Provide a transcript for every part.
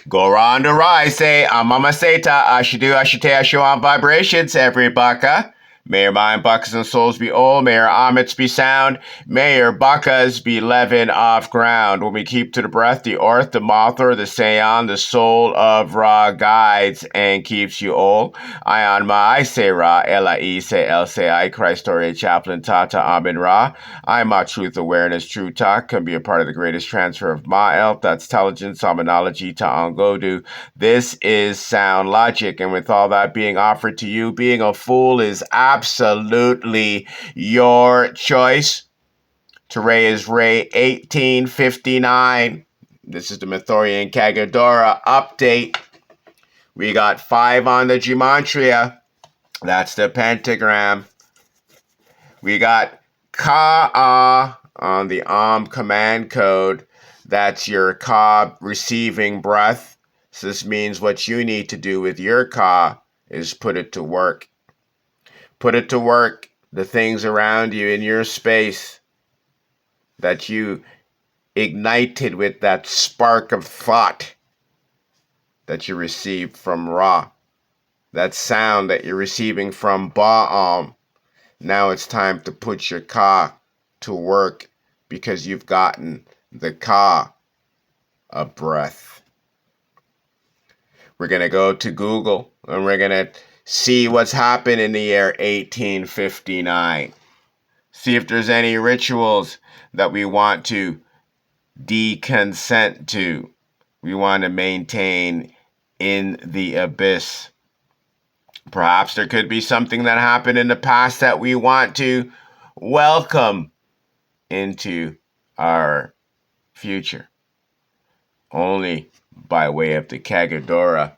Go round the rise, say, Mama Seta, Ashidu, Ashite, Ashuan vibrations, every baka. May your mind, buckas, and souls be old. May your omits be sound. May your buckas be leaven off ground. When we keep to the breath, the orth, the mothor, the seon, the soul of Ra guides and keeps you old. Ion ma, I say Ra, Ella E, say El, say I, Christ, Ore, Chaplain, Tata, Amin Ra. I ma, truth, awareness, true talk, can be a part of the greatest transfer of ma El, that's intelligence, samanology, to Angodu. This is sound logic, and with all that being offered to you, being a fool is absolutely your choice. Today is Ray 1859. This is the Mathorian Kagodora update. We got 5 on the gematria. That's the pentagram. We got Ka'a on the command code. That's your Ka receiving breath. So this means what you need to do with your Ka is put it to work. Put it to work. The things around you in your space that you ignited with that spark of thought that you received from Ra. That sound that you're receiving from Ba'am. Now it's time to put your Ka to work because you've gotten the Ka of breath. We're going to go to Google and we're going to see what's happened in the year 1859. See if there's any rituals that we want to deconsent to. We want to maintain in the abyss. Perhaps there could be something that happened in the past that we want to welcome into our future. Only by way of the Kagodora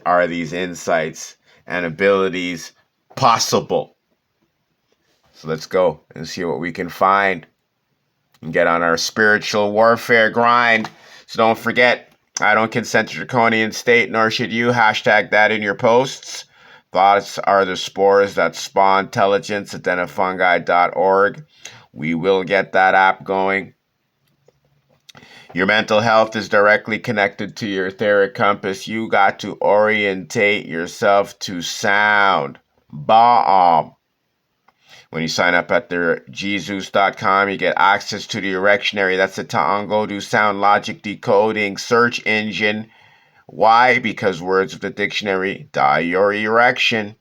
are these insights and abilities possible. So let's go and see what we can find and get on our spiritual warfare grind. So don't forget, I don't consent to draconian state, nor should you. Hashtag that in your posts. Thoughts are the spores that spawn intelligence. Identifungi.org. We will get that app going. Your mental health is directly connected to your etheric compass. You got to orientate yourself to sound. Ba'am. When you sign up at their Jesus.com, you get access to the erectionary. That's the Ta'angodu Sound Logic Decoding Search Engine. Why? Because words of the dictionary die your erection.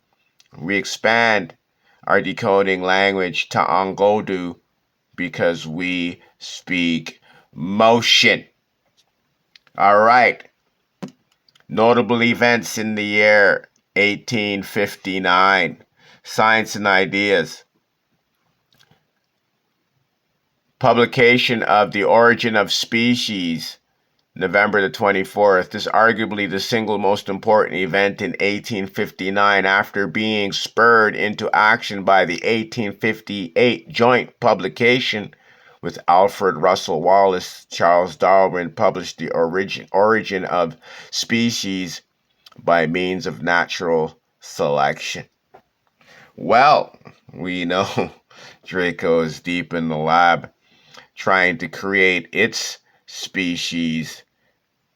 We expand our decoding language Ta'angodu because we speak motion. All right. Notable events in the year 1859. Science and ideas. Publication of The Origin of Species, November the 24th. This is arguably the single most important event in 1859 after being spurred into action by the 1858 joint publication with Alfred Russel Wallace. Charles Darwin published The Origin of Species by means of natural selection. Well, we know Draco is deep in the lab trying to create its species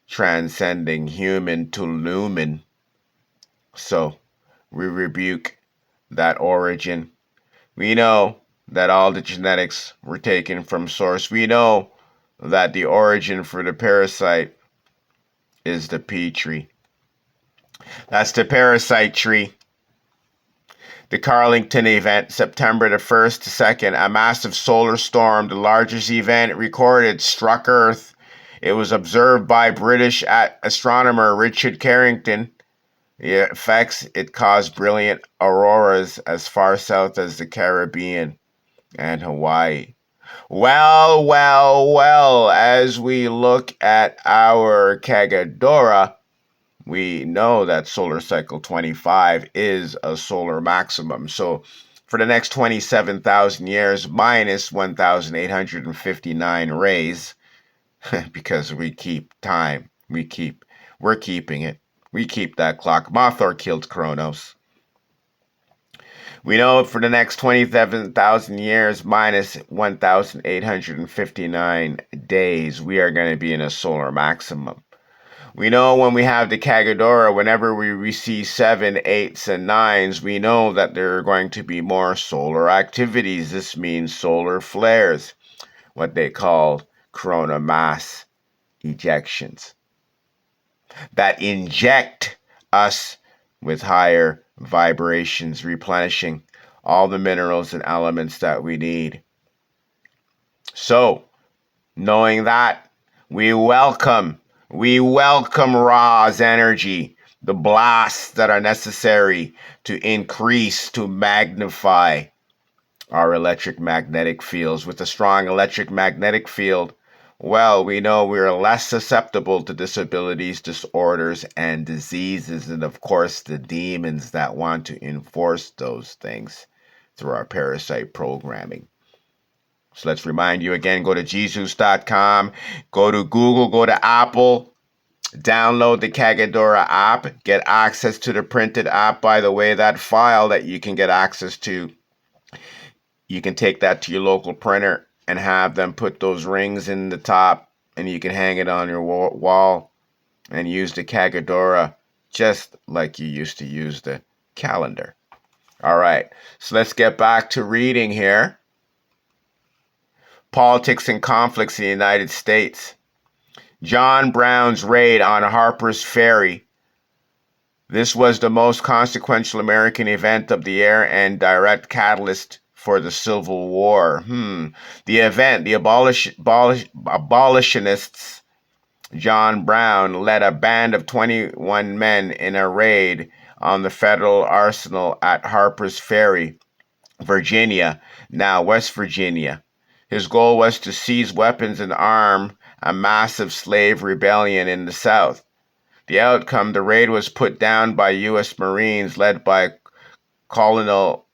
transcending human to lumen. So we rebuke that origin. We know that all the genetics were taken from source. We know that the origin for the parasite is the petri. That's the parasite tree. The Carlington event, September the 1st to 2nd, a massive solar storm, the largest event recorded, struck Earth. It was observed by British astronomer Richard Carrington. The effects, it caused brilliant auroras as far south as the Caribbean and Hawaii. Well, as we look at our Kagodora, we know that solar cycle 25 is a solar maximum. So for the next 27,000 years, minus 1,859 rays, because we keep time. We're keeping it. We keep that clock. Mathor killed Kronos. We know for the next 27,000 years, minus 1,859 days, we are going to be in a solar maximum. We know when we have the Kagodora, whenever we receive 7, 8s, and 9s, we know that there are going to be more solar activities. This means solar flares, what they call corona mass ejections, that inject us with higher vibrations, replenishing all the minerals and elements that we need. So, knowing that, we welcome Ra's energy, the blasts that are necessary to increase, to magnify our electric-magnetic fields. With a strong electric-magnetic field, well, we know we're less susceptible to disabilities, disorders, and diseases, and of course, the demons that want to enforce those things through our parasite programming. So let's remind you again, go to Jesus.com, go to Google, go to Apple, download the Kagodora app, get access to the printed app. By the way, that file that you can get access to, you can take that to your local printer and have them put those rings in the top, and you can hang it on your wall and use the Kagodora just like you used to use the calendar. All right, so let's get back to reading here. Politics and conflicts in the United States. John Brown's raid on Harper's Ferry. This was the most consequential American event of the year and direct catalyst for the Civil War. The event, the abolitionists, John Brown led a band of 21 men in a raid on the federal arsenal at Harper's Ferry, Virginia, now West Virginia. His goal was to seize weapons and arm a massive slave rebellion in the South. The outcome, the raid was put down by U.S. Marines led by Colonel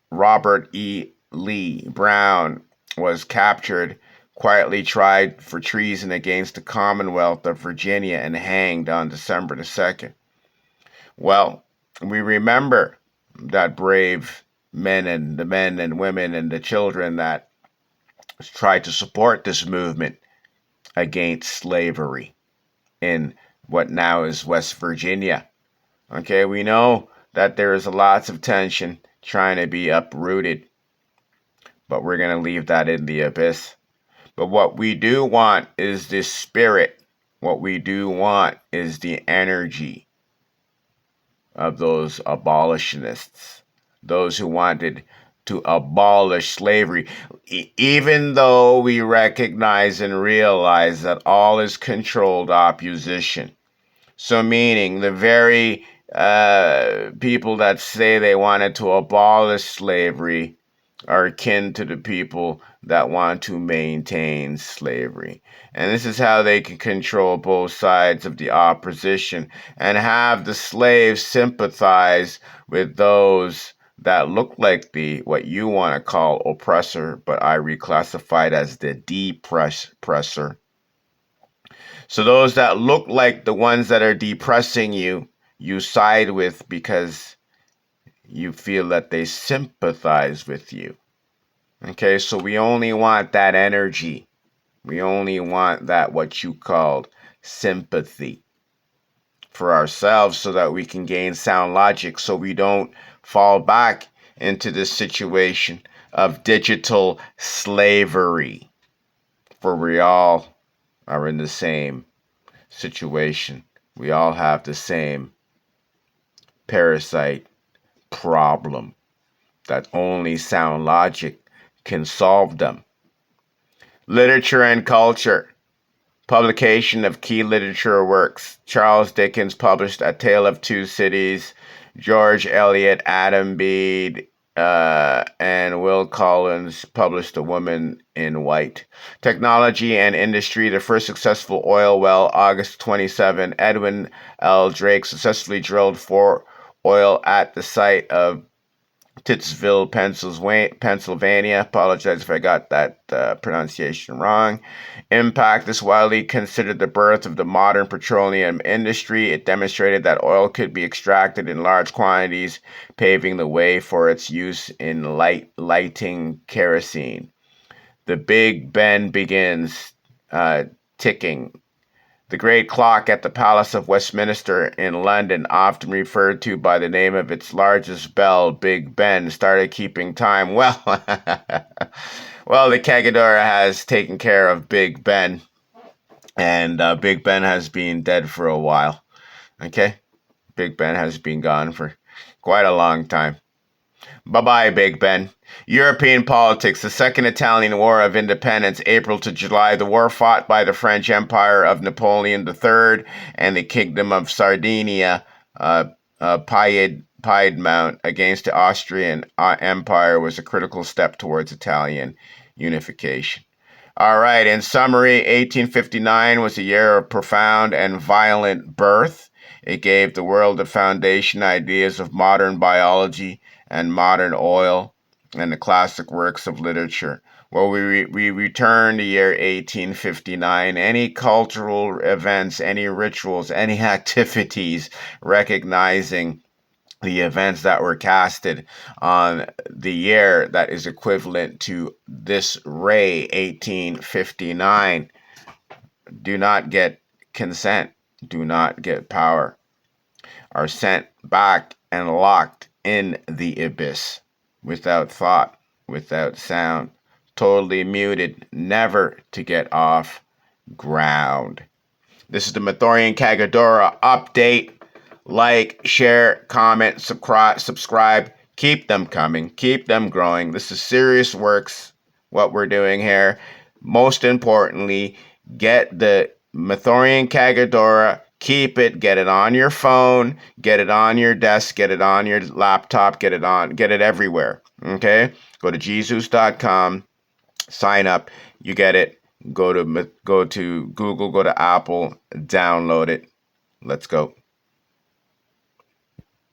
Robert E. Lee. Brown was captured, quietly tried for treason against the Commonwealth of Virginia, and hanged on December the 2nd. Well, we remember that brave men and women and the children that tried to support this movement against slavery in what now is West Virginia. Okay, we know that there is lots of tension trying to be uprooted, but we're going to leave that in the abyss. But what we do want is this spirit. What we do want is the energy of those abolitionists, those who wanted to abolish slavery, even though we recognize and realize that all is controlled opposition. So meaning the very people that say they wanted to abolish slavery are akin to the people that want to maintain slavery. And this is how they can control both sides of the opposition and have the slaves sympathize with those that look like the what you want to call oppressor, but I reclassified as the depressor. So those that look like the ones that are depressing you, you side with because you feel that they sympathize with you. Okay, so we only want that energy. We only want that what you called sympathy for ourselves so that we can gain sound logic so we don't fall back into this situation of digital slavery. For we all are in the same situation. We all have the same parasite problem that only sound logic can solve them. Literature and culture. Publication of key literature works. Charles Dickens published A Tale of Two Cities. George Eliot, Adam Bede, and Will Collins published A Woman in White. Technology and industry. The first successful oil well, August 27. Edwin L. Drake successfully drilled for oil at the site of Titsville, Pennsylvania. Apologize if I got that pronunciation wrong. Impact is widely considered the birth of the modern petroleum industry. It demonstrated that oil could be extracted in large quantities, paving the way for its use in lighting kerosene. The Big Ben begins ticking. The great clock at the Palace of Westminster in London, often referred to by the name of its largest bell, Big Ben, started keeping time. Well, well, the Kagodora has taken care of Big Ben, and Big Ben has been dead for a while. Okay? Big Ben has been gone for quite a long time. Bye-bye, Big Ben. European politics. The Second Italian War of Independence, April to July. The war fought by the French Empire of Napoleon III and the Kingdom of Sardinia, Piedmont, against the Austrian Empire was a critical step towards Italian unification. All right, in summary, 1859 was a year of profound and violent birth. It gave the world the foundation ideas of modern biology and modern oil and the classic works of literature. Well, we return to year 1859. Any cultural events, any rituals, any activities recognizing the events that were casted on the year that is equivalent to this ray 1859 do not get consent, do not get power, are sent back and locked in the abyss without thought, without sound, totally muted, never to get off ground. This is the Mathorian Kagodora update. Like, share, comment, subscribe. Keep them coming. Keep them growing. This is serious works, what we're doing here. Most importantly, get the Mathorian Kagodora. Keep it. Get it on your phone. Get it on your desk. Get it on your laptop. Get it everywhere. Okay? Go to jesus.com. Sign up. You get it. Go to Google. Go to Apple. Download it. Let's go.